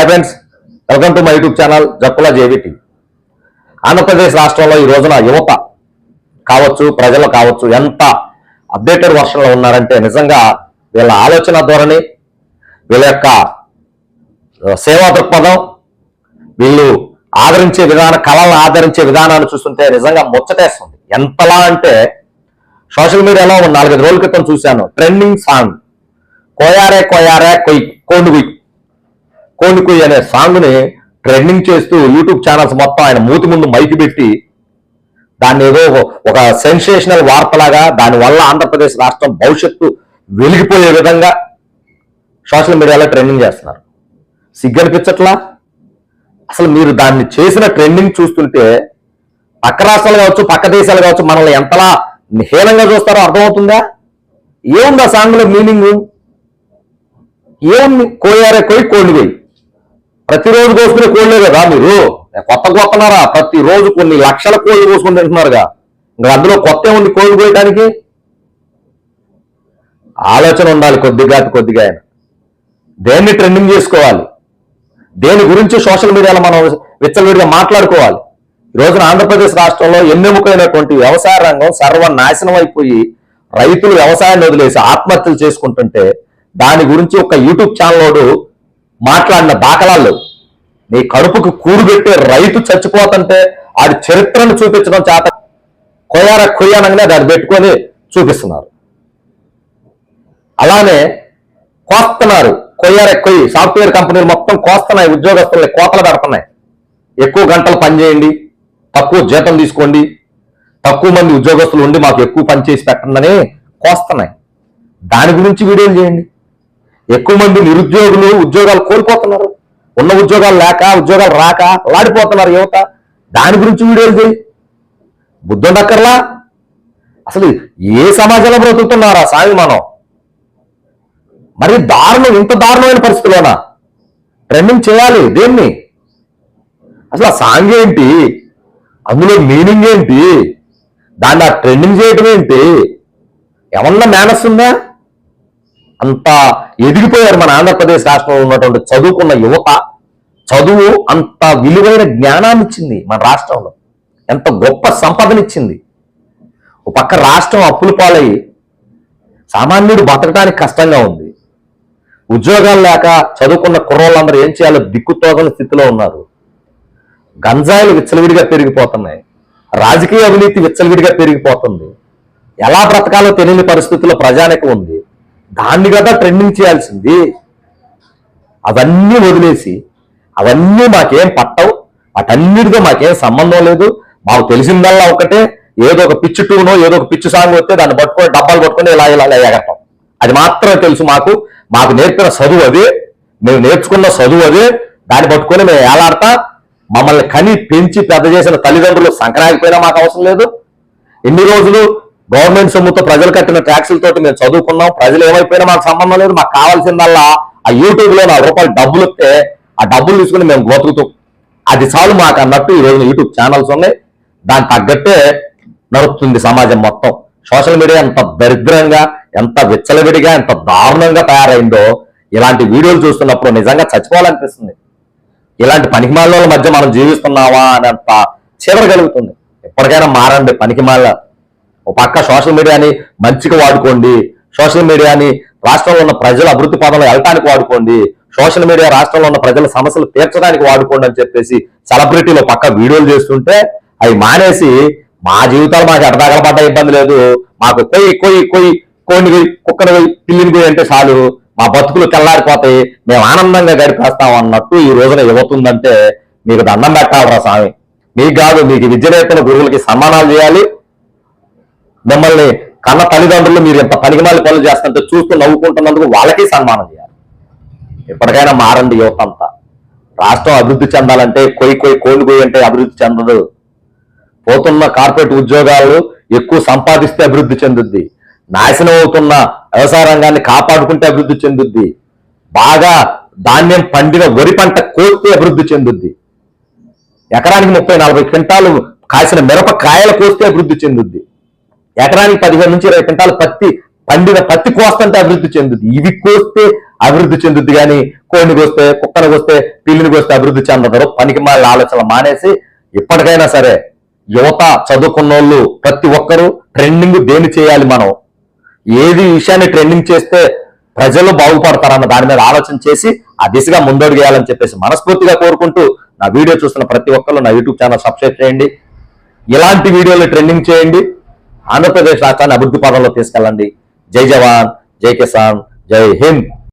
Friends, welcome to my YouTube channel Jakkula జేవిటి. Andhra Pradesh రాష్ట్రంలో ఈ రోజున యువత కావచ్చు, ప్రజలు కావచ్చు, ఎంత అప్డేటెడ్ వర్షన్లో ఉన్నారంటే నిజంగా వీళ్ళ ఆలోచన ధోరణి, వీళ్ళ యొక్క సేవా దృక్పథం, వీళ్ళు ఆదరించే విధానం, కళలను ఆదరించే విధానాన్ని చూస్తుంటే నిజంగా ముచ్చటేస్తుంది. ఎంతలా అంటే సోషల్ మీడియాలో 4-5 రోజుల క్రితం చూశాను ట్రెండింగ్ సాంగ్ కోయారే కోయారే కొయ్ కోండి కుయ్ అనే సాంగ్ ని ట్రెండింగ్ చేస్తూ యూట్యూబ్ ఛానల్స్ మొత్తం ఆయన మూతి ముందు మైకి పెట్టి దాన్ని ఏదో ఒక సెన్సేషనల్ వార్తలాగా, దానివల్ల ఆంధ్రప్రదేశ్ రాష్ట్రం భవిష్యత్తు వెలిగిపోయే విధంగా సోషల్ మీడియాలో ట్రెండింగ్ చేస్తున్నారు. సిగ్గనిపించట్లా? అసలు మీరు దాన్ని చేసిన ట్రెండింగ్ చూస్తుంటే పక్క రాష్ట్రాలు కావచ్చు, పక్క దేశాలు కావచ్చు, మనల్ని ఎంతలా హీనంగా చూస్తారో అర్థమవుతుందా? ఏముంది ఆ సాంగ్ లో మీనింగ్? ఏముంది? కోయారే కొయ్ కోండి కొయ్. ప్రతిరోజు కోసుకునే కోళ్ళే కదా మీరు, కొత్త కొత్తనారా? ప్రతిరోజు కొన్ని లక్షల కోళ్ళు కోసుకుని తింటున్నారుగా, ఇంకా అందులో కొత్త ఉంది కోళ్ళు కోయటానికి? ఆలోచన ఉండాలి కొద్దిగా ఆయన. దేన్ని ట్రెండింగ్ చేసుకోవాలి, దేని గురించి సోషల్ మీడియాలో మనం విచ్చలవిడిగా మాట్లాడుకోవాలి. ఈ రోజున ఆంధ్రప్రదేశ్ రాష్ట్రంలో ఎన్నెముకైనటువంటి వ్యవసాయ రంగం సర్వనాశనం అయిపోయి రైతులు వ్యవసాయాన్ని వదిలేసి ఆత్మహత్యలు చేసుకుంటుంటే దాని గురించి ఒక యూట్యూబ్ ఛానల్ మాట్లాడిన దాఖలాలు. నీ కడుపుకు కూరుబెట్టే రైతు చచ్చిపోతుంటే ఆడి చరిత్రను చూపించడం చేత కొయ్యార కొయ్యానంగానే దాన్ని పెట్టుకొని చూపిస్తున్నారు. అలానే కోస్తున్నారు, కొయ్యార కొయ్యి సాఫ్ట్వేర్ కంపెనీలు మొత్తం కోస్తున్నాయి, ఉద్యోగస్తుల్ని కోతలు పెడుతున్నాయి. ఎక్కువ గంటలు పనిచేయండి, తక్కువ జీతం తీసుకోండి, తక్కువ మంది ఉద్యోగస్తులు ఉండి మాకు ఎక్కువ పని చేసి పెట్టండి కోస్తున్నాయి. దాని గురించి వీడియోలు చేయండి. ఎక్కువ మంది నిరుద్యోగులు ఉద్యోగాలు కోల్పోతున్నారు, ఉన్న ఉద్యోగాలు లేక, ఉద్యోగాలు రాక లాడిపోతున్నారు యువత. దాని గురించి వీడియోలు చేయి. బుద్ధుండక్కర్లా? అసలు ఏ సమాజంలో బ్రతుకుతున్నారా సామి మనం? మరి దారుణం, ఇంత దారుణమైన పరిస్థితిలోనా ట్రెండింగ్ చేయాలి దేన్ని? అసలు ఆ సాంగ్ ఏంటి, అందులో మీనింగ్ ఏంటి, దాన్ని ఆ ట్రెండింగ్ చేయటం ఏంటి? ఏమన్నా మేనస్ ఉందా? అంత ఎదిగిపోయారు మన ఆంధ్రప్రదేశ్ రాష్ట్రంలో ఉన్నటువంటి చదువుకున్న యువత. చదువు అంత విలువైన జ్ఞానాన్ని ఇచ్చింది మన రాష్ట్రంలో, ఎంత గొప్ప సంపదనిచ్చింది. ఒక పక్క రాష్ట్రం అప్పుల పాలయ్యి సామాన్యుడు బతకడానికి కష్టంగా ఉంది. ఉద్యోగాలు లేక చదువుకున్న కుర్రోళ్ళందరూ ఏం చేయాలో దిక్కుతోగని స్థితిలో ఉన్నారు. గంజాయిలు విచ్చలవిడిగా పెరిగిపోతున్నాయి, రాజకీయ అవినీతి విచ్చలవిడిగా పెరిగిపోతుంది. ఎలా బ్రతకాలో తెలియని పరిస్థితుల్లో ప్రజానికం ఉంది. దాన్ని కదా ట్రెండింగ్ చేయాల్సింది. అవన్నీ వదిలేసి అవన్నీ మాకేం పట్టవు, వాటన్నిటితో మాకేం సంబంధం లేదు, మాకు తెలిసిందల్లా ఒకటే, ఏదో ఒక పిచ్చి టూనో ఏదో ఒక పిచ్చి సాంగ్ వస్తే దాన్ని పట్టుకొని డబ్బాలు పట్టుకొని ఇలా ఇలా ఎగరటం, అది మాత్రమే తెలుసు మాకు. మాకు నేర్పిన చదువు అదే, మేము నేర్చుకున్న చదువు అదే, దాన్ని పట్టుకొని మేము ఏలాడతా. మమ్మల్ని కని పెంచి పెద్ద చేసిన తల్లిదండ్రులు సంక్రాంతిపోయినా మాకు అవసరం లేదు. ఎన్ని రోజులు గవర్నమెంట్ సొమ్ముతో ప్రజలు కట్టిన ట్యాక్సులతోటి మేము చదువుకున్నాం, ప్రజలు ఏమైపోయినా మాకు సంబంధం లేదు. మాకు కావాల్సిందల్లా ఆ యూట్యూబ్ లో 4 రూపాయలు డబ్బులు వస్తే ఆ డబ్బులు తీసుకుని మేము బతుకుతాం, అది చాలు మాకు అన్నట్టు ఈ రోజున యూట్యూబ్ ఛానల్స్ ఉన్నాయి. దానికి తగ్గట్టే నడుస్తుంది సమాజం మొత్తం. సోషల్ మీడియా ఎంత దరిద్రంగా, ఎంత విచ్చలవిడిగా, ఎంత దారుణంగా తయారైందో ఇలాంటి వీడియోలు చూస్తున్నప్పుడు నిజంగా చచ్చిపోవాలనిపిస్తుంది. ఇలాంటి పనికిమాల మధ్య మనం జీవిస్తున్నావా అనేంత చీదరగలుగుతుంది. ఎప్పటికైనా మారండి పనికిమాల. ఒక పక్క సోషల్ మీడియాని మంచిగా వాడుకోండి, సోషల్ మీడియాని రాష్ట్రంలో ఉన్న ప్రజల అభివృద్ధి పదంలో వెళ్ళటానికి వాడుకోండి, సోషల్ మీడియా రాష్ట్రంలో ఉన్న ప్రజల సమస్యలు తీర్చడానికి వాడుకోండి అని చెప్పేసి సెలబ్రిటీలో పక్క వీడియోలు చేస్తుంటే అవి మానేసి మా జీవితాలు మాకు ఎడదాగలపడ్డ ఇబ్బంది లేదు, మాకు కొయ్యి కొయ్యి కొయ్యి కోడిని కొయ్యి కుక్కను కొయ్యి పిల్లిని కొయ్యి అంటే చాలు, మా బతుకులు తెల్లారిపోతాయి, మేము ఆనందంగా గడిపేస్తాం అన్నట్టు ఈ రోజున యువతుందంటే మీకు దండం పెట్టాలరా స్వామి. మీకు కాదు, మీకు విద్య నేర్పిన గురువులకి సన్మానాలు చేయాలి. మిమ్మల్ని కన్న తల్లిదండ్రులు మీరు ఎంత పనికిమాలి పనులు చేస్తుంటే చూస్తూ నవ్వుకుంటున్నందుకు వాళ్ళకి సన్మానం చేయాలి. ఎప్పటికైనా మారండి యువత అంతా. రాష్ట్రం అభివృద్ధి చెందాలంటే కొయ్యి కోడి కొయ్యి అంటే అభివృద్ధి చెందదు. పోతున్న కార్పొరేట్ ఉద్యోగాలు ఎక్కువ సంపాదిస్తే అభివృద్ధి చెందుద్ది. నాశనం అవుతున్న వ్యవసాయ రంగాన్ని కాపాడుకుంటే అభివృద్ధి చెందుద్ది. బాగా ధాన్యం పండిన వరి పంట కోస్తే అభివృద్ధి చెందుద్ది. ఎకరానికి 30-40 క్వింటాలు కాసిన మిరపకాయలు కోస్తే అభివృద్ధి చెందుద్ది. ఎకరానికి 15 నుంచి 20 క్వింటాలు పండిన పత్తి కోస్తంటే అభివృద్ధి చెందుద్ది. ఇవి కోస్తే అభివృద్ధి చెందుద్ది కానీ కోడిని వస్తే కుక్కనికి వస్తే పిల్లిని వస్తే అభివృద్ధి చెందరు. పనికి మాలిన ఆలోచనలు మానేసి ఇప్పటికైనా సరే యువత, చదువుకున్నోళ్ళు ప్రతి ఒక్కరూ ట్రెండింగ్ దేని చేయాలి, మనం ఏది విషయాన్ని ట్రెండింగ్ చేస్తే ప్రజలు బాగుపడతారన్న దాని మీద ఆలోచన చేసి ఆ దిశగా ముందడుగేయాలని చెప్పేసి మనస్ఫూర్తిగా కోరుకుంటూ నా వీడియో చూస్తున్న ప్రతి ఒక్కరు నా యూట్యూబ్ ఛానల్ సబ్స్క్రైబ్ చేయండి. ఇలాంటి వీడియోలు ట్రెండింగ్ చేయండి. ఆంధ్రప్రదేశ్ రాష్ట్రాన్ని అభివృద్ధి పదంలో తీసుకెళ్ళండి. జై జవాన్, జై కిసాన్, జై హింద్.